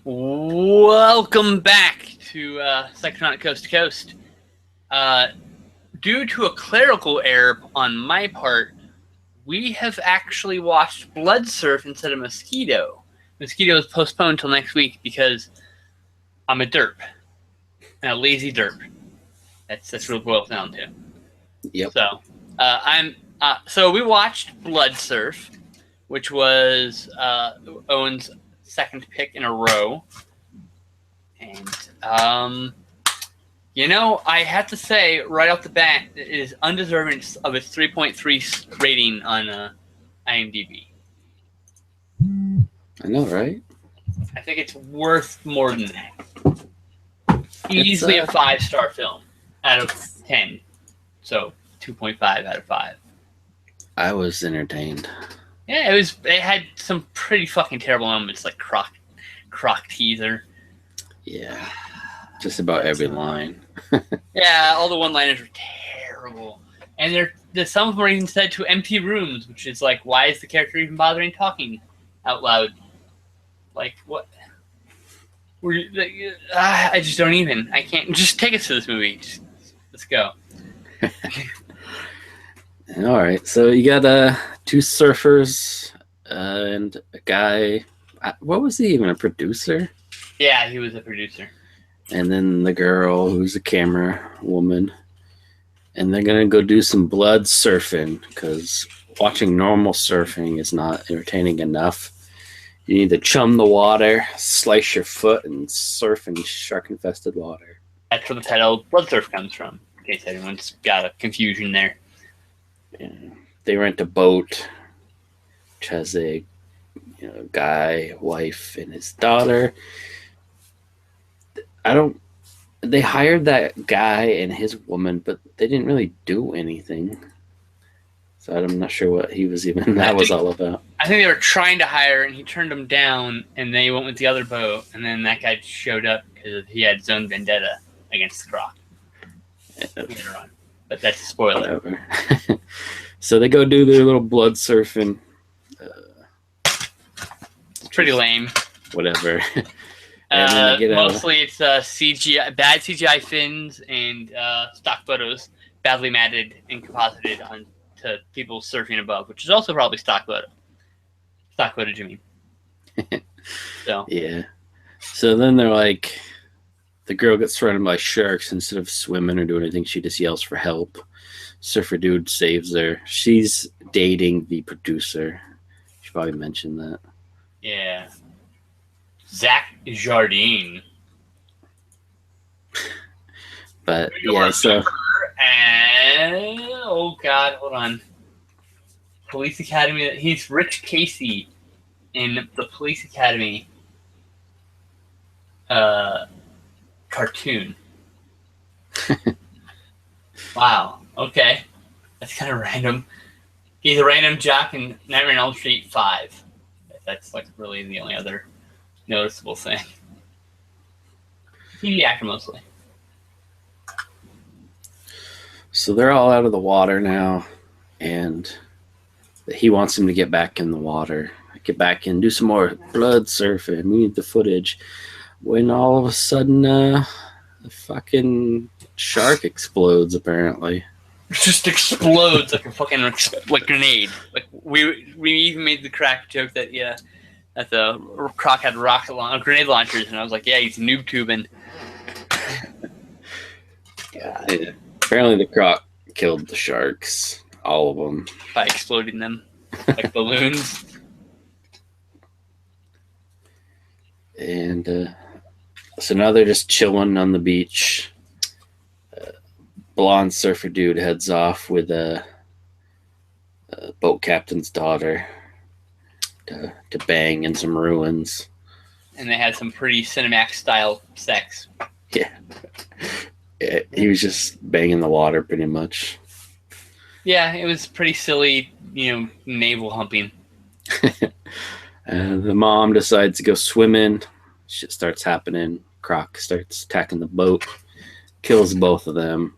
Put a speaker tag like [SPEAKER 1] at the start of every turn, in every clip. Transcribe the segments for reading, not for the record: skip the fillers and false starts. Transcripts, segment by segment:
[SPEAKER 1] Welcome back to Psychotronic Coast to Coast. Due to a clerical error on my part, we have actually watched Blood Surf instead of Mosquito. Mosquito is postponed until next week because I'm a derp. A lazy derp. That's what it boils down to.
[SPEAKER 2] Yep.
[SPEAKER 1] So we watched Blood Surf, which was Owen's second pick in a row. And I have to say right off the bat, it is undeserving of its 3.3 rating on IMDb.
[SPEAKER 2] I know, right?
[SPEAKER 1] I think it's worth more than that. Easily a 5-star film out of 10. So 2.5 out of 5.
[SPEAKER 2] I was entertained.
[SPEAKER 1] Yeah, it had some pretty fucking terrible moments, like Croc teaser.
[SPEAKER 2] Yeah, just about every line.
[SPEAKER 1] Yeah, all the one-liners were terrible, and there's some of them are even said to empty rooms, which is like, why is the character even bothering talking out loud? Like, what? I just don't even. I can't. Just take us to this movie. Let's go.
[SPEAKER 2] All right, so you got two surfers and a guy. What was he even, a producer?
[SPEAKER 1] Yeah, he was a producer.
[SPEAKER 2] And then the girl who's a camera woman. And they're going to go do some blood surfing because watching normal surfing is not entertaining enough. You need to chum the water, slice your foot, and surf in shark-infested water.
[SPEAKER 1] That's where the title Blood Surf comes from, in case anyone's got a confusion there.
[SPEAKER 2] Yeah. They rent a boat, which has a guy, wife, and his daughter. They hired that guy and his woman, but they didn't really do anything. So I'm not sure what he was even was all about.
[SPEAKER 1] I think they were trying to hire, and he turned them down, and they went with the other boat, and then that guy showed up because he had his own vendetta against the Croc. Later on. But that's a spoiler.
[SPEAKER 2] Whatever. So they go do their little blood surfing.
[SPEAKER 1] It's pretty lame.
[SPEAKER 2] Whatever.
[SPEAKER 1] Mostly it's CGI, bad CGI fins and stock photos, badly matted and composited onto people surfing above, which is also probably stock footage, I mean. So
[SPEAKER 2] yeah. So then they're like, the girl gets thrown by sharks. Instead of swimming or doing anything, she just yells for help. Surfer dude saves her. She's dating the producer. She probably mentioned that.
[SPEAKER 1] Yeah. Zach Jardine.
[SPEAKER 2] But yeah, so
[SPEAKER 1] and oh god, hold on. Police Academy. He's Rich Casey in the Police Academy cartoon. Wow. Okay, that's kind of random. He's a random jock in Nightmare on Elm Street 5. That's like really the only other noticeable thing. TV actor mostly.
[SPEAKER 2] So they're all out of the water now, and he wants him to get back in the water. Get back in, do some more blood surfing. We need the footage. When all of a sudden, a fucking shark explodes, apparently.
[SPEAKER 1] It just explodes like a fucking grenade. Like we even made the crack joke that that the Croc had grenade launchers, and I was like, yeah, he's noob tubing.
[SPEAKER 2] Yeah. Apparently the Croc killed the sharks, all of them,
[SPEAKER 1] by exploding them like balloons.
[SPEAKER 2] And so now they're just chilling on the beach. Blonde surfer dude heads off with a boat captain's daughter to bang in some ruins.
[SPEAKER 1] And they had some pretty cinematic style sex.
[SPEAKER 2] Yeah. He was just banging the water pretty much.
[SPEAKER 1] Yeah, it was pretty silly, navel humping.
[SPEAKER 2] The mom decides to go swimming. Shit starts happening. Croc starts attacking the boat. Kills both of them.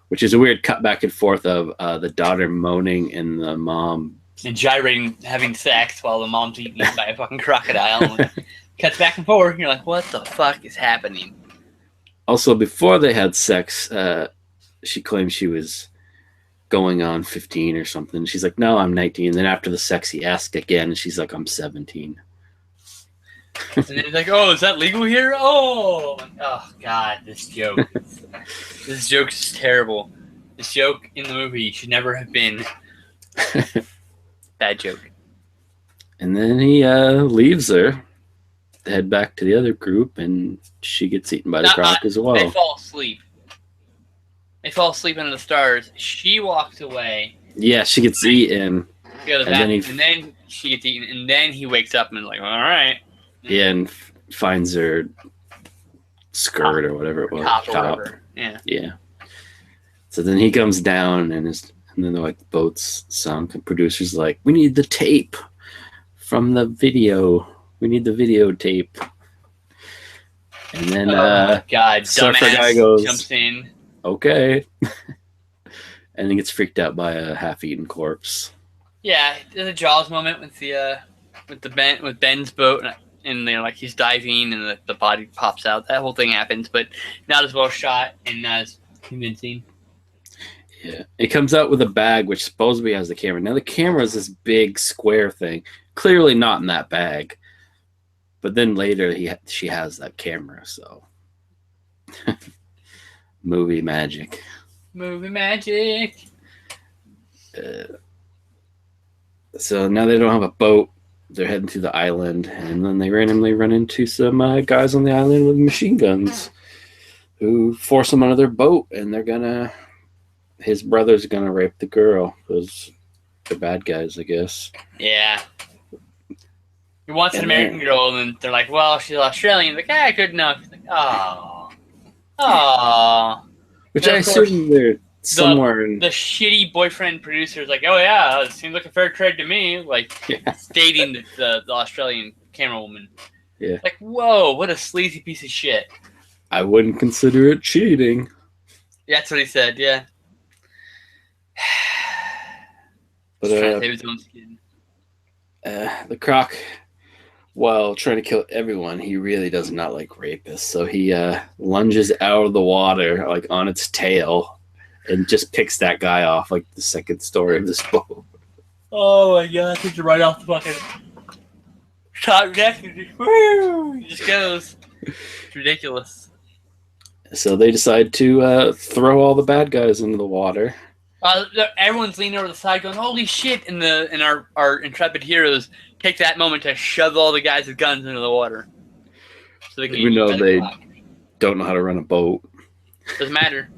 [SPEAKER 2] Which is a weird cut back and forth of the daughter moaning and the mom
[SPEAKER 1] and gyrating, having sex while the mom's eaten by a fucking crocodile. Cuts back and forth. And you're like, what the fuck is happening?
[SPEAKER 2] Also, before they had sex, she claimed she was going on 15 or something. She's like, no, I'm 19. And then after the sex, he asked again, and she's like, I'm 17.
[SPEAKER 1] And then he's like, oh, is that legal here? Oh, God, this joke. This joke is terrible. This joke in the movie should never have been. Bad joke.
[SPEAKER 2] And then he leaves her, head back to the other group, and she gets eaten by the croc as well.
[SPEAKER 1] They fall asleep. They fall asleep under the stars. She walks away.
[SPEAKER 2] Yeah, she gets eaten.
[SPEAKER 1] And then she gets eaten, and then he wakes up and is like, all right.
[SPEAKER 2] Yeah, and finds her skirt or whatever it was.
[SPEAKER 1] Top.
[SPEAKER 2] Yeah. So then he comes down, and then they're like, the boat's sunk, and producer's like, we need the tape from the video. We need the videotape. And then
[SPEAKER 1] God,
[SPEAKER 2] surfer
[SPEAKER 1] dumbass
[SPEAKER 2] guy goes,
[SPEAKER 1] jumps in.
[SPEAKER 2] Okay. And then gets freaked out by a half-eaten corpse.
[SPEAKER 1] Yeah, there's a Jaws moment with Ben's boat, and they're like he's diving, and the body pops out. That whole thing happens, but not as well shot and not as convincing.
[SPEAKER 2] Yeah, it comes out with a bag which supposedly has the camera. Now the camera is this big square thing, clearly not in that bag. But then later she has that camera, so movie magic.
[SPEAKER 1] Movie magic.
[SPEAKER 2] So now they don't have a boat. They're heading to the island, and then they randomly run into some guys on the island with machine guns who force them onto their boat, and his brother's gonna rape the girl because they're bad guys, I guess.
[SPEAKER 1] Yeah. He wants an American girl, and then they're like, well, she's Australian. He's like, good enough. He's like, oh.
[SPEAKER 2] Which I assume they're somewhere in...
[SPEAKER 1] The shitty boyfriend producer is like, oh, yeah, it seems like a fair trade to me. Like, stating that the Australian camera woman.
[SPEAKER 2] Yeah.
[SPEAKER 1] Like, whoa, what a sleazy piece of shit.
[SPEAKER 2] I wouldn't consider it cheating.
[SPEAKER 1] That's what he said, yeah.
[SPEAKER 2] But,
[SPEAKER 1] trying to save his own skin.
[SPEAKER 2] The croc, while trying to kill everyone, he really does not like rapists. So he lunges out of the water, like on its tail, and just picks that guy off, like the second story of this boat.
[SPEAKER 1] Oh my god, I right off the fucking top deck. He just goes. It's ridiculous.
[SPEAKER 2] So they decide to throw all the bad guys into the water.
[SPEAKER 1] Everyone's leaning over the side going, holy shit, and our intrepid heroes take that moment to shove all the guys with guns into the water. So they can
[SPEAKER 2] even though they don't know how to run a boat.
[SPEAKER 1] Doesn't matter.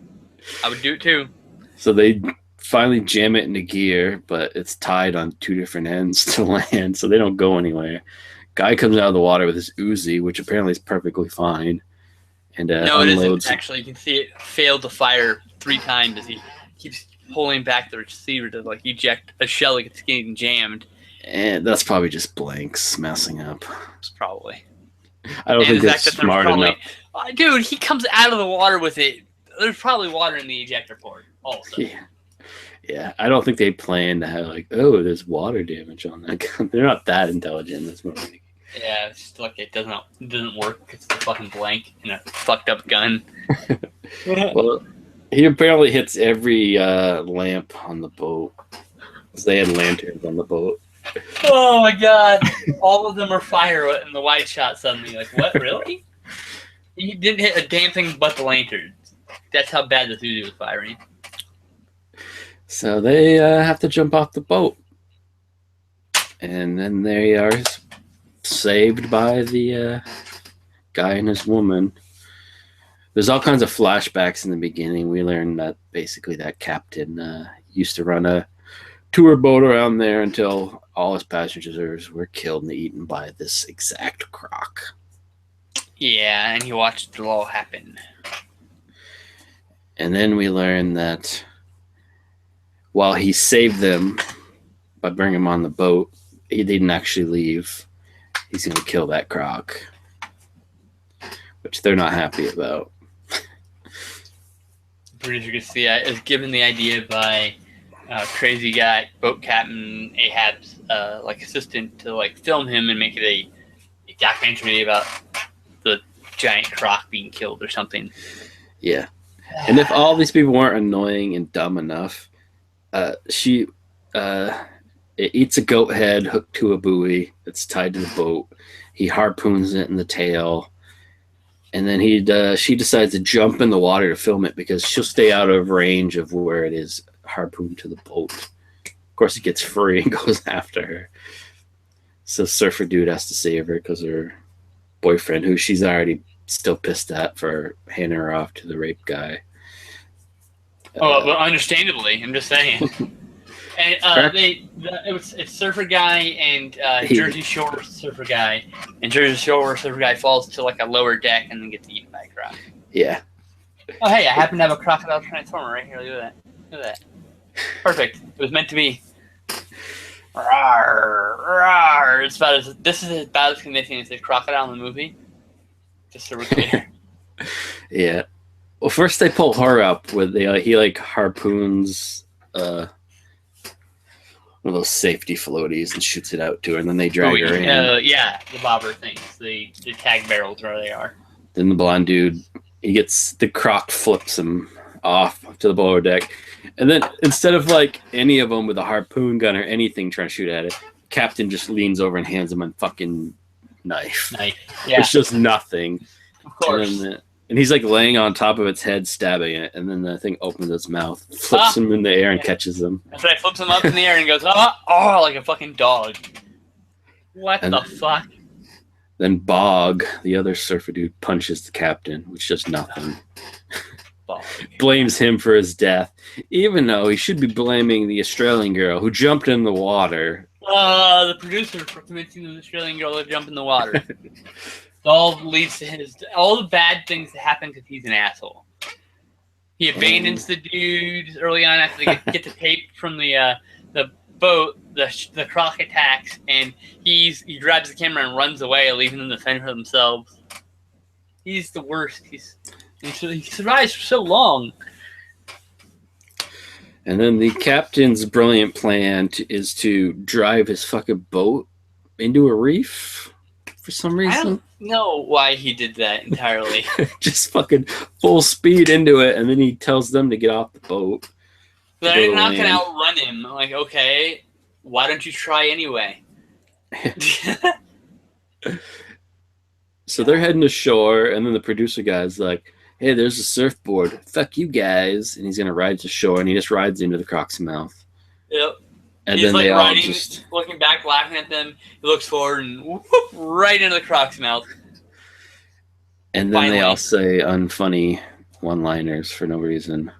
[SPEAKER 1] I would do it too.
[SPEAKER 2] So they finally jam it into gear, but it's tied on two different ends to land, so they don't go anywhere. Guy comes out of the water with his Uzi, which apparently is perfectly fine. And
[SPEAKER 1] no,
[SPEAKER 2] unloads.
[SPEAKER 1] It isn't. Actually, you can see it failed to fire 3 times as he keeps pulling back the receiver to like eject a shell that gets getting jammed.
[SPEAKER 2] And that's probably just blanks messing up.
[SPEAKER 1] It's probably.
[SPEAKER 2] I don't think they're smart enough.
[SPEAKER 1] Dude, he comes out of the water with it. There's probably water in the ejector port also.
[SPEAKER 2] Yeah. I don't think they plan to have like, oh, there's water damage on that gun. They're not that intelligent in this movie.
[SPEAKER 1] Yeah, it's just like it doesn't work. It's a fucking blank in a fucked up gun.
[SPEAKER 2] Well, he apparently hits every lamp on the boat. Because they had lanterns on the boat.
[SPEAKER 1] Oh my god. All of them are fire in the wide shot suddenly. Like, what? Really? He didn't hit a damn thing but the lanterns. That's how bad the Uzi was firing.
[SPEAKER 2] So they have to jump off the boat. And then they are saved by the guy and his woman. There's all kinds of flashbacks in the beginning. We learned that basically that captain used to run a tour boat around there until all his passengers were killed and eaten by this exact croc. Yeah,
[SPEAKER 1] and he watched it all happen.
[SPEAKER 2] And then we learn that while he saved them by bringing them on the boat, he didn't actually leave. He's going to kill that croc, which they're not happy about.
[SPEAKER 1] The producer gets is given the idea by crazy guy, boat captain Ahab's like assistant to like film him and make it documentary about the giant croc being killed or something.
[SPEAKER 2] Yeah. And if all these people weren't annoying and dumb enough, it eats a goat head hooked to a buoy that's tied to the boat. He harpoons it in the tail. And then she decides to jump in the water to film it because she'll stay out of range of where it is harpooned to the boat. Of course, it gets free and goes after her. So surfer dude has to save her because her boyfriend, who she's already still pissed at for handing her off to the rape guy.
[SPEAKER 1] Well, understandably, I'm just saying. And it's surfer guy and Jersey Shore surfer guy, and Jersey Shore surfer guy falls to like a lower deck and then gets eaten by a croc.
[SPEAKER 2] Yeah.
[SPEAKER 1] Oh hey, I happen to have a crocodile transformer right here. Look at that. Look at that. Perfect. It was meant to be. Rawr, rawr. This is about as convincing as the crocodile in the movie. Just so we're clear.
[SPEAKER 2] Yeah. Well, first they pull her up with he like harpoons one of those safety floaties and shoots it out to her, and then they drag her in.
[SPEAKER 1] Yeah, the bobber things, the tag barrels where they are.
[SPEAKER 2] Then the blonde dude, the croc flips him off to the lower deck, and then instead of like any of them with a harpoon gun or anything trying to shoot at it, Captain just leans over and hands him a fucking knife.
[SPEAKER 1] Yeah.
[SPEAKER 2] It's just nothing.
[SPEAKER 1] Of course.
[SPEAKER 2] And he's like laying on top of its head, stabbing it, and then the thing opens its mouth, flips him in the air, and catches him.
[SPEAKER 1] That's right, flips him up in the air and goes, oh, like a fucking dog. What the fuck?
[SPEAKER 2] Then Bog, the other surfer dude, punches the captain, which does nothing.
[SPEAKER 1] Bog.
[SPEAKER 2] Blames him for his death, even though he should be blaming the Australian girl who jumped in the water.
[SPEAKER 1] The producer for convincing the Australian girl to jump in the water. It all leads to all the bad things that happen because he's an asshole. He abandons the dude early on after they get the tape from the boat. The croc attacks, and he grabs the camera and runs away, leaving them to fend for themselves. He's the worst. He survives for so long. And
[SPEAKER 2] then the captain's brilliant plan is to drive his fucking boat into a reef for some reason.
[SPEAKER 1] I don't know why he did that entirely.
[SPEAKER 2] Just fucking full speed into it, and then he tells them to get off the boat.
[SPEAKER 1] They're not going to outrun him. I'm like, okay, why don't you try anyway?
[SPEAKER 2] So they're heading to shore, and then the producer guy's like, hey, there's a surfboard. Fuck you guys. And he's going to ride to shore, and he just rides into the croc's mouth.
[SPEAKER 1] Yep.
[SPEAKER 2] And
[SPEAKER 1] he's
[SPEAKER 2] then
[SPEAKER 1] like
[SPEAKER 2] they
[SPEAKER 1] riding,
[SPEAKER 2] all just
[SPEAKER 1] looking back, laughing at them. He looks forward and whoop, right into the croc's mouth.
[SPEAKER 2] And then they all say unfunny one-liners for no reason.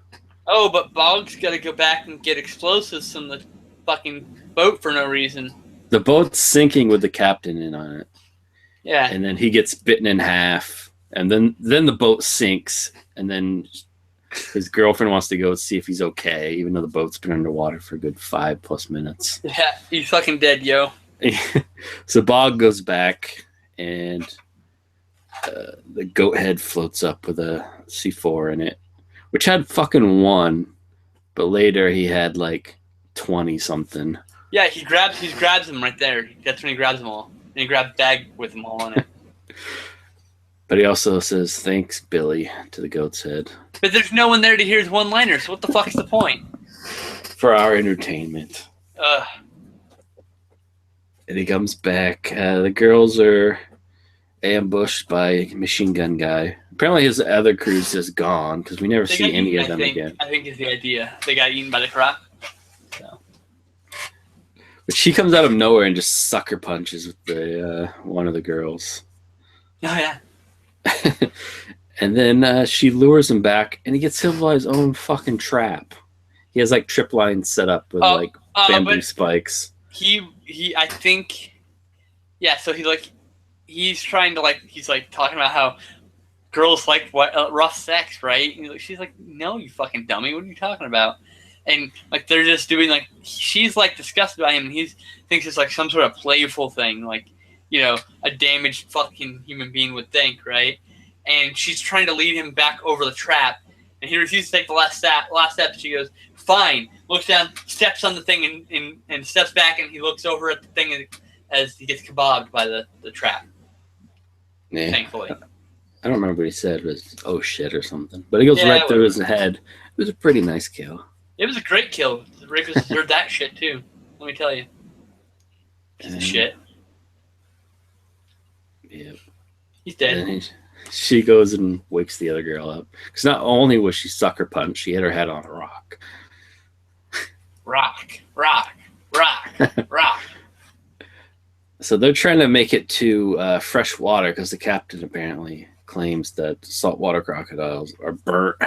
[SPEAKER 1] Oh, but Bog's got to go back and get explosives from the fucking boat for no reason.
[SPEAKER 2] The boat's sinking with the captain in on it.
[SPEAKER 1] Yeah.
[SPEAKER 2] And then he gets bitten in half. And then the boat sinks. And then his girlfriend wants to go see if he's okay, even though the boat's been underwater for a good 5+ minutes.
[SPEAKER 1] Yeah, he's fucking dead, yo.
[SPEAKER 2] So Bog goes back, and the goat head floats up with a C4 in it, which had fucking 1, but later he had like 20 something.
[SPEAKER 1] Yeah, he grabs them right there. That's when he grabs them all. And he grabs bag with them all in it.
[SPEAKER 2] But he also says, thanks, Billy, to the goat's head.
[SPEAKER 1] But there's no one there to hear his one-liner, so what the fuck is the point?
[SPEAKER 2] For our entertainment. And he comes back. The girls are ambushed by a machine gun guy. Apparently his other crew's just gone, because we never see any of them again.
[SPEAKER 1] I think is the idea. They got eaten by the croc. So.
[SPEAKER 2] But she comes out of nowhere and just sucker punches with the one of the girls.
[SPEAKER 1] Oh, yeah.
[SPEAKER 2] And then she lures him back, and he gets hit by his own fucking trap. He has like trip lines set up with like bamboo spikes.
[SPEAKER 1] I think, yeah. So he's trying to he's talking about how girls like rough sex, right? And she's like, no, you fucking dummy, what are you talking about? And they're just doing she's disgusted by him, and he thinks it's some sort of playful thing, a damaged fucking human being would think, right? And she's trying to lead him back over the trap, and he refuses to take the last step. She goes, fine, looks down, steps on the thing, and steps back, and he looks over at the thing as he gets kebabbed by the trap.
[SPEAKER 2] Yeah.
[SPEAKER 1] Thankfully.
[SPEAKER 2] I don't remember what he said. It was, oh shit, or something. But it goes right through his head. It was a pretty nice kill.
[SPEAKER 1] It was a great kill. Rapist deserved that shit, too. Let me tell you. Piece of shit.
[SPEAKER 2] Yeah.
[SPEAKER 1] He's dead.
[SPEAKER 2] She goes and wakes the other girl up. Because not only was she sucker punched, she hit her head on a rock.
[SPEAKER 1] Rock.
[SPEAKER 2] So they're trying to make it to fresh water because the captain apparently claims that saltwater crocodiles are burnt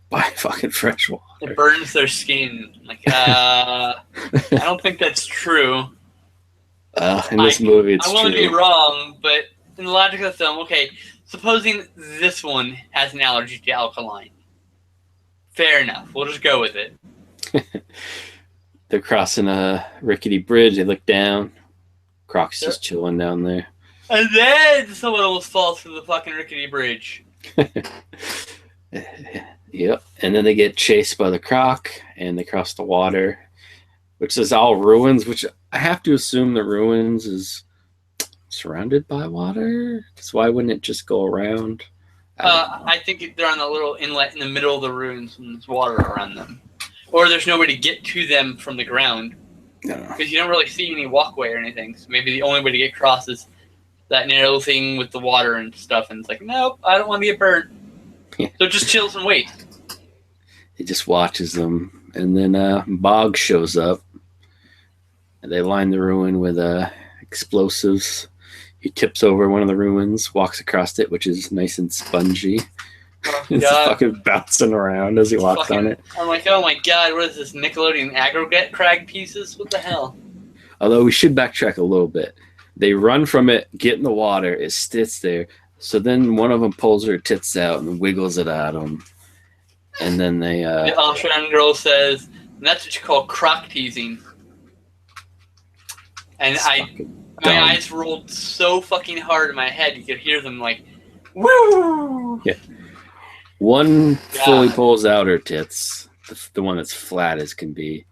[SPEAKER 2] by fucking fresh water.
[SPEAKER 1] It burns their skin. Like, I don't think that's true.
[SPEAKER 2] In this movie, it's true.
[SPEAKER 1] I want to be wrong, but in the logic of the film, okay, supposing this one has an allergy to alkaline. Fair enough. We'll just go with it.
[SPEAKER 2] They're crossing a rickety bridge. They look down. Croc's just chilling down there.
[SPEAKER 1] And then someone almost falls through the fucking rickety bridge.
[SPEAKER 2] Yep. And then they get chased by the croc, and they cross the water, which is all ruins, which I have to assume the ruins is surrounded by water. Because why wouldn't it just go around?
[SPEAKER 1] I think they're on a little inlet in the middle of the ruins, and there's water around them. Or there's no way to get to them from the ground. Because you don't really see any walkway or anything. So maybe the only way to get across is that narrow thing with the water and stuff. And it's like, nope, I don't want to get burnt. Yeah. So just chills and waits.
[SPEAKER 2] He just watches them. And then Bog shows up. And they line the ruin with explosives. He tips over one of the ruins, walks across it, which is nice and spongy. Oh, it's fucking bouncing around as he walks on it.
[SPEAKER 1] I'm like, oh my god, what is this, Nickelodeon aggregate crag pieces? What the hell?
[SPEAKER 2] Although we should backtrack a little bit. They run from it, get in the water, it sits there. So then one of them pulls her tits out and wiggles it at them. And then they...
[SPEAKER 1] The Australian girl says, that's what you call croc teasing. And my eyes rolled so fucking hard in my head, you could hear them like, woo!
[SPEAKER 2] Yeah. One fully pulls out her tits, the one that's flat as can be,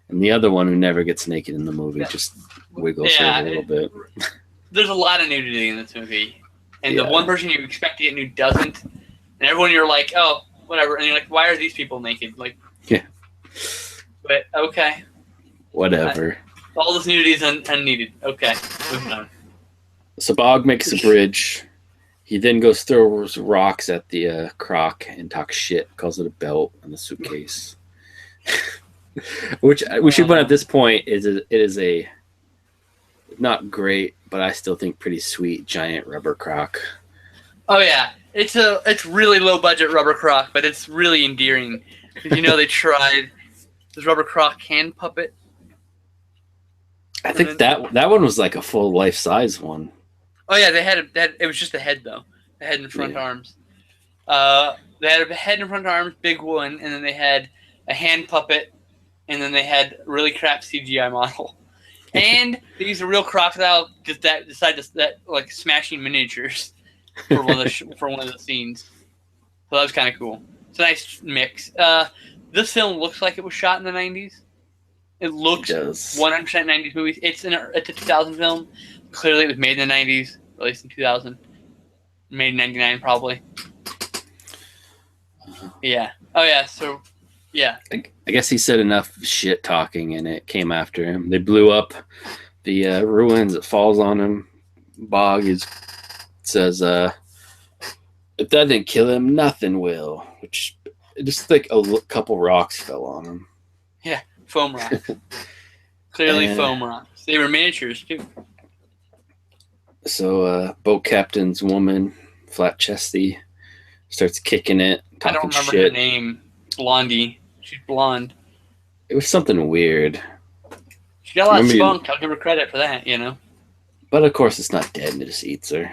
[SPEAKER 2] and the other one who never gets naked in the movie just wiggles her a little bit.
[SPEAKER 1] There's a lot of nudity in this movie, and the one person you expect to get nude doesn't, and everyone you're like, oh, whatever, and you're like, why are these people naked? Like,
[SPEAKER 2] yeah.
[SPEAKER 1] But okay,
[SPEAKER 2] whatever.
[SPEAKER 1] All this nudity is unneeded. Okay, moving on.
[SPEAKER 2] So Bog makes a bridge. He then goes throws rocks at the croc and talks shit, calls it a belt and a suitcase. Which we should point at this point it is a not great, but I still think pretty sweet giant rubber croc.
[SPEAKER 1] Oh yeah, it's really low budget rubber croc, but it's really endearing. You know they tried this rubber croc hand puppet.
[SPEAKER 2] I think that one was like a full life size one.
[SPEAKER 1] Oh yeah, they had it was just the head though, the head and front arms. They had a head and front arms, big one, and then they had a hand puppet, and then they had really crap CGI model, and they used a real crocodile decided to like smashing miniatures for one of the scenes. So that was kind of cool. It's a nice mix. This film looks like it was shot in the 90s. It looks 100% 90s movies. It's a 2000 film. Clearly, it was made in the 90s, released in 2000. Made in 99, probably. Yeah. Oh, yeah. So, yeah.
[SPEAKER 2] I guess he said enough shit talking, and it came after him. They blew up the ruins. It falls on him. Bog says, if that didn't kill him, nothing will. Which, just like a couple rocks fell on him.
[SPEAKER 1] Yeah. Foam rocks. Clearly foam rocks. They were miniatures, too.
[SPEAKER 2] So, boat captain's woman, flat chesty, starts kicking it, talking
[SPEAKER 1] I don't remember
[SPEAKER 2] shit.
[SPEAKER 1] her name. Blondie. She's blonde.
[SPEAKER 2] It was something weird.
[SPEAKER 1] She got a lot of spunk. I'll give her credit for that, you know.
[SPEAKER 2] But of course, it's not dead and it just eats her.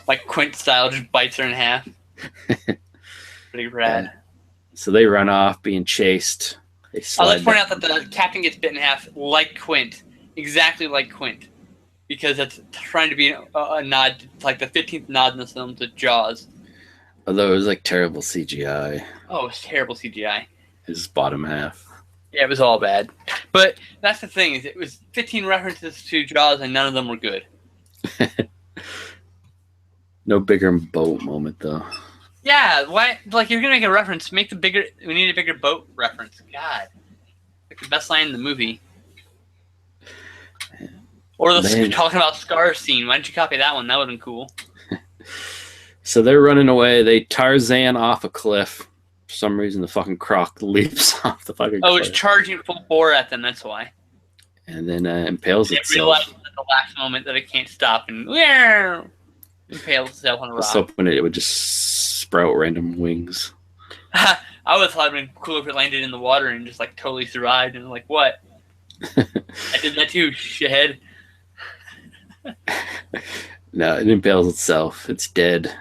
[SPEAKER 1] Like Quint style, just bites her in half. Pretty rad.
[SPEAKER 2] So they run off, being chased.
[SPEAKER 1] Let's point out that the captain gets bit in half like Quint. Exactly like Quint. Because that's trying to be a nod, like the 15th nod in the film to Jaws.
[SPEAKER 2] Although it was like terrible CGI.
[SPEAKER 1] Oh, it was terrible CGI.
[SPEAKER 2] His bottom half.
[SPEAKER 1] Yeah, it was all bad. But that's the thing, is it was 15 references to Jaws and none of them were good.
[SPEAKER 2] No bigger boat moment though.
[SPEAKER 1] Yeah, why? Like, you're gonna make a reference. Make the bigger. We need a bigger boat reference. God, like the best line in the movie. Or the talking about Scar scene. Why didn't you copy that one? That would have been cool.
[SPEAKER 2] So they're running away. They Tarzan off a cliff. For some reason, the fucking croc leaps off the fucking cliff.
[SPEAKER 1] It's charging full bore at them. That's why.
[SPEAKER 2] And then impales itself.
[SPEAKER 1] It realized at the last moment that it can't stop and impales itself on a rock.
[SPEAKER 2] I was hoping it would just sprout random wings.
[SPEAKER 1] I would have thought it'd been cool if it landed in the water and just like totally survived and like, what? I did that too, shithead.
[SPEAKER 2] No, it impales itself. It's dead.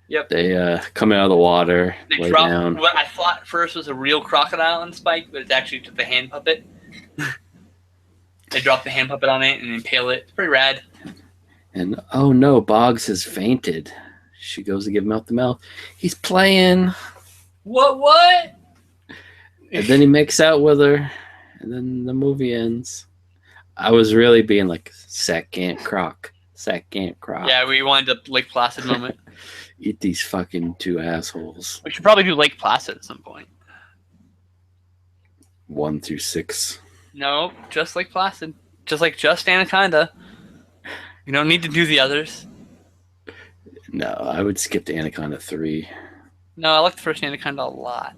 [SPEAKER 1] Yep.
[SPEAKER 2] They come out of the water, lay down.
[SPEAKER 1] What I thought first was a real crocodile on Spike, but it's actually just the hand puppet. They drop the hand puppet on it and impale it. It's pretty rad.
[SPEAKER 2] And oh no, Boggs has fainted. She goes to give him out the mouth. He's playing.
[SPEAKER 1] What?
[SPEAKER 2] And then he makes out with her. And then the movie ends. I was really being like, second croc.
[SPEAKER 1] Yeah, we wanted a Lake Placid moment.
[SPEAKER 2] Eat these fucking two assholes.
[SPEAKER 1] We should probably do Lake Placid at some point.
[SPEAKER 2] 1 through 6.
[SPEAKER 1] No, just Lake Placid. Just Anaconda. You don't need to do the others.
[SPEAKER 2] No, I would skip to Anaconda 3.
[SPEAKER 1] No, I like the first Anaconda a lot.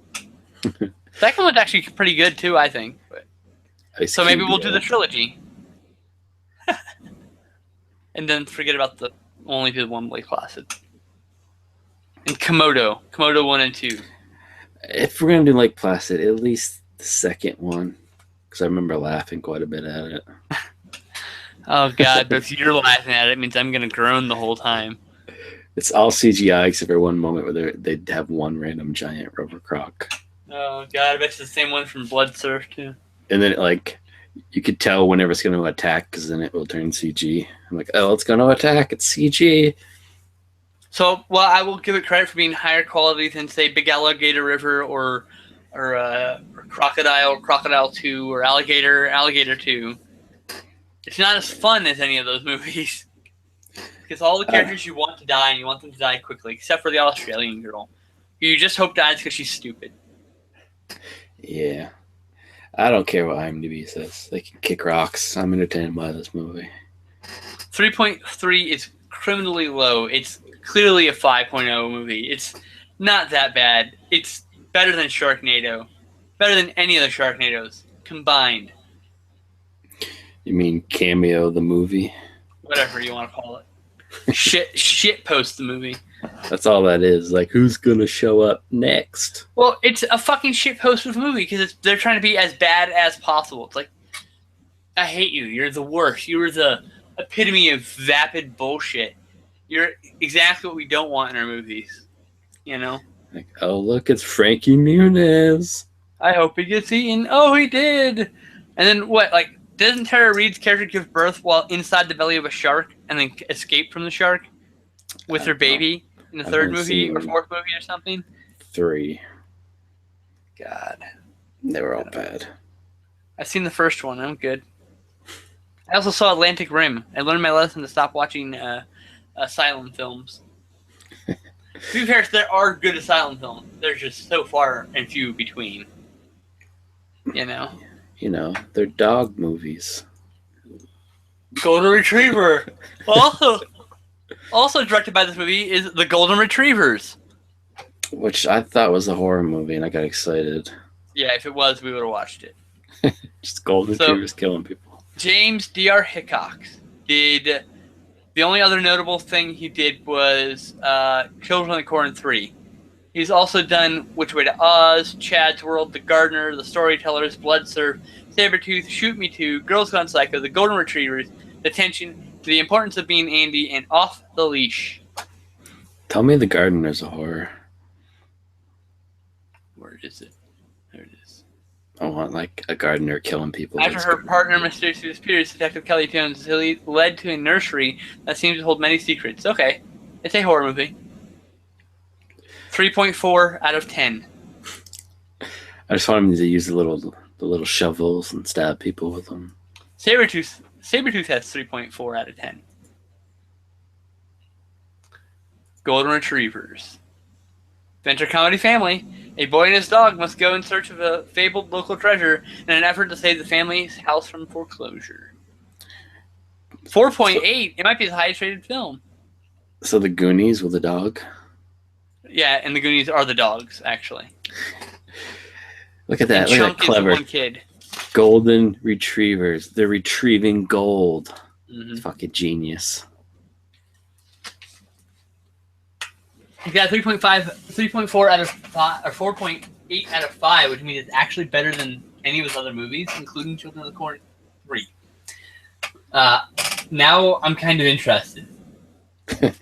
[SPEAKER 1] Second one's actually pretty good too, I think. But... So maybe we'll do the trilogy. And then forget about only do one Lake Placid. And Komodo 1 and 2.
[SPEAKER 2] If we're going to do Lake Placid, at least the second one. Because I remember laughing quite a bit at it.
[SPEAKER 1] Oh, God. But if you're laughing at it, it means I'm going to groan the whole time.
[SPEAKER 2] It's all CGI except for one moment where they'd have one random giant rubber croc.
[SPEAKER 1] Oh, God. I bet it's the same one from Blood Surf, too.
[SPEAKER 2] And then, you could tell whenever it's going to attack because then it will turn CG. I'm like, oh, it's going to attack. It's CG.
[SPEAKER 1] So, well, I will give it credit for being higher quality than, say, Big Alligator River or Crocodile 2, or Alligator 2. It's not as fun as any of those movies. Because all the characters you want to die, and you want them to die quickly, except for the Australian girl. You just hope dies because she's stupid.
[SPEAKER 2] Yeah. I don't care what IMDb says. They can kick rocks. I'm entertained by this movie.
[SPEAKER 1] 3.3 is criminally low. It's clearly a 5.0 movie. It's not that bad. It's better than Sharknado. Better than any of the Sharknadoes combined.
[SPEAKER 2] You mean Cameo the movie?
[SPEAKER 1] Whatever you want to call it. Shit post the movie.
[SPEAKER 2] That's all that is. Like, who's going to show up next?
[SPEAKER 1] Well, it's a fucking shit post of a movie because they're trying to be as bad as possible. It's like, I hate you. You're the worst. You're the epitome of vapid bullshit. You're exactly what we don't want in our movies. You know?
[SPEAKER 2] Like, oh, look, it's Frankie Muniz.
[SPEAKER 1] I hope he gets eaten. Oh, he did. And then what? Like, doesn't Tara Reid's character give birth while inside the belly of a shark and then escape from the shark with her baby in the third movie or fourth movie or something?
[SPEAKER 2] 3.
[SPEAKER 1] God.
[SPEAKER 2] They were all bad.
[SPEAKER 1] I've seen the first one. I'm good. I also saw Atlantic Rim. I learned my lesson to stop watching asylum films. To be fair, there are good asylum films. They're just so far and few between. You know?
[SPEAKER 2] You know, they're dog movies.
[SPEAKER 1] Golden Retriever. Also directed by this movie is The Golden Retrievers. Which
[SPEAKER 2] I thought was a horror movie, and I got excited.
[SPEAKER 1] Yeah, if it was, we would have watched it.
[SPEAKER 2] Just Golden Retrievers killing people.
[SPEAKER 1] James D.R. Hickox did... The only other notable thing he did was Children of the Corn 3. He's also done Which Way to Oz, Chad's World, The Gardener, The Storytellers, Blood Surf, Sabretooth, Shoot Me 2, Girls Gone Psycho, The Golden Retrievers, Detention, To the Importance of Being Andy, and Off the Leash.
[SPEAKER 2] Tell me The Gardener's a horror.
[SPEAKER 1] Where is it? There it is.
[SPEAKER 2] I want, like, a gardener killing people.
[SPEAKER 1] After her partner mysteriously disappears, Detective Kelly Jones is led to a nursery that seems to hold many secrets. Okay. It's a horror movie. 3.4 out of 10.
[SPEAKER 2] I just want him to use the little shovels and stab people with them.
[SPEAKER 1] Sabretooth has 3.4 out of 10. Golden Retrievers. Adventure comedy family. A boy and his dog must go in search of a fabled local treasure in an effort to save the family's house from foreclosure. 4.8. It might be the highest rated film.
[SPEAKER 2] So the Goonies with the dog?
[SPEAKER 1] Yeah, and the Goonies are the dogs, actually.
[SPEAKER 2] Look at that.
[SPEAKER 1] And
[SPEAKER 2] Look
[SPEAKER 1] Chunk
[SPEAKER 2] at that clever.
[SPEAKER 1] is the one kid.
[SPEAKER 2] Golden Retrievers. They're retrieving gold.
[SPEAKER 1] Mm-hmm.
[SPEAKER 2] Fucking genius.
[SPEAKER 1] He's got 3.4 out of 5, or 4.8 out of 5, which means it's actually better than any of his other movies, including Children of the Corn 3. Now I'm kind of interested. I'm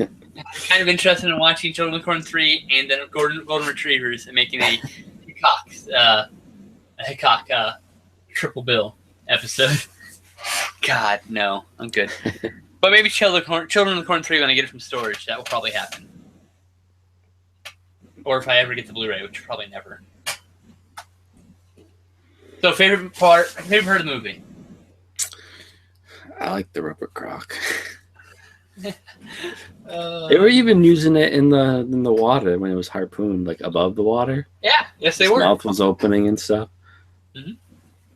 [SPEAKER 1] kind of interested in watching Children of the Corn 3 and then Golden Retrievers and making a Hickok triple bill episode. God, no, I'm good. But maybe Children of the Corn 3 when I get it from storage. That will probably happen. Or if I ever get the Blu-ray, which probably never. So favorite part of the movie?
[SPEAKER 2] I like the rubber croc. They were even using it in the water when it was harpooned, like above the water.
[SPEAKER 1] Yeah, yes they
[SPEAKER 2] His
[SPEAKER 1] were.
[SPEAKER 2] mouth was opening and stuff.
[SPEAKER 1] Mm-hmm.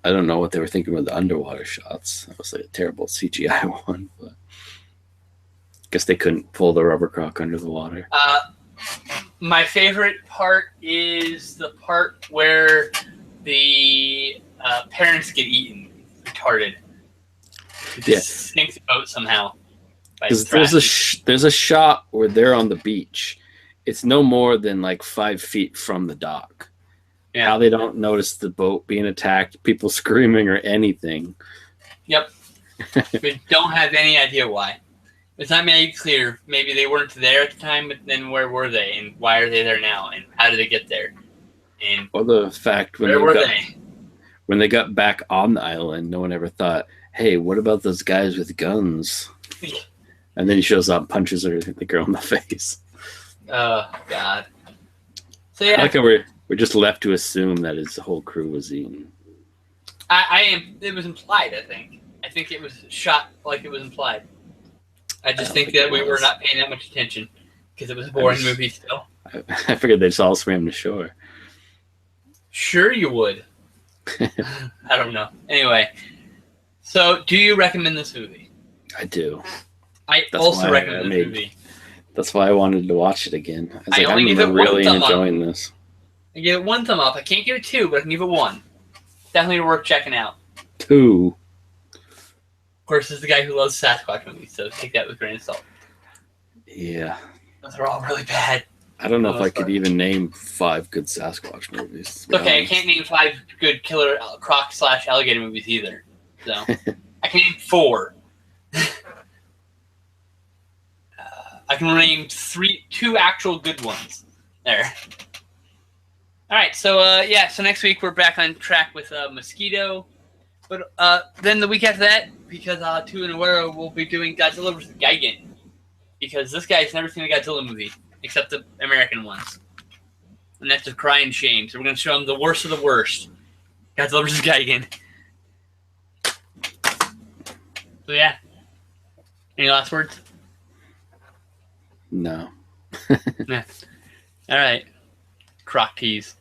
[SPEAKER 2] I don't know what they were thinking with the underwater shots. That was like a terrible CGI one, but I guess they couldn't pull the rubber croc under the water.
[SPEAKER 1] My favorite part is the part where the parents get eaten. Retarded. It just sinks the boat somehow.
[SPEAKER 2] Because there's a shot where they're on the beach. It's no more than like 5 feet from the dock. Yeah. How they don't notice the boat being attacked, people screaming or anything.
[SPEAKER 1] Yep. We don't have any idea why. It's not made clear. Maybe they weren't there at the time, but then where were they? And why are they there now? And how did they get there? And
[SPEAKER 2] or the fact when they got back on the island, no one ever thought, hey, what about those guys with guns? And then he shows up and punches the girl in the face.
[SPEAKER 1] Oh, God. So, yeah.
[SPEAKER 2] I like how we're just left to assume that his whole crew was eaten.
[SPEAKER 1] It was implied, I think. I think it was shot like it was implied. I think that we were not paying that much attention because it was a boring movie still.
[SPEAKER 2] I figured they just all swam to shore.
[SPEAKER 1] Sure you would. I don't know. Anyway, so do you recommend this movie?
[SPEAKER 2] I do.
[SPEAKER 1] I also recommend this movie.
[SPEAKER 2] That's why I wanted to watch it again.
[SPEAKER 1] I only give it
[SPEAKER 2] really enjoying this.
[SPEAKER 1] I give it 1 thumb up. I can't give it 2, but I can give it 1. Definitely worth checking out.
[SPEAKER 2] 2.
[SPEAKER 1] Of course, this is the guy who loves Sasquatch movies, so take that with a grain of salt.
[SPEAKER 2] Yeah.
[SPEAKER 1] Those are all really bad.
[SPEAKER 2] I don't know if I could even name 5 good Sasquatch movies.
[SPEAKER 1] Okay, honest. I can't name 5 good killer croc / alligator movies either. So I can name 4. I can name 2 actual good ones. There. All right, so so next week we're back on track with Mosquito. But then the week after that, because 2 in a row, we'll be doing Godzilla vs. Gigan. Because this guy's never seen a Godzilla movie, except the American ones. And that's a crying shame. So we're going to show him the worst of the worst. Godzilla vs. Gigan. So yeah. Any last words?
[SPEAKER 2] No.
[SPEAKER 1] Nah. All right. Croc tease.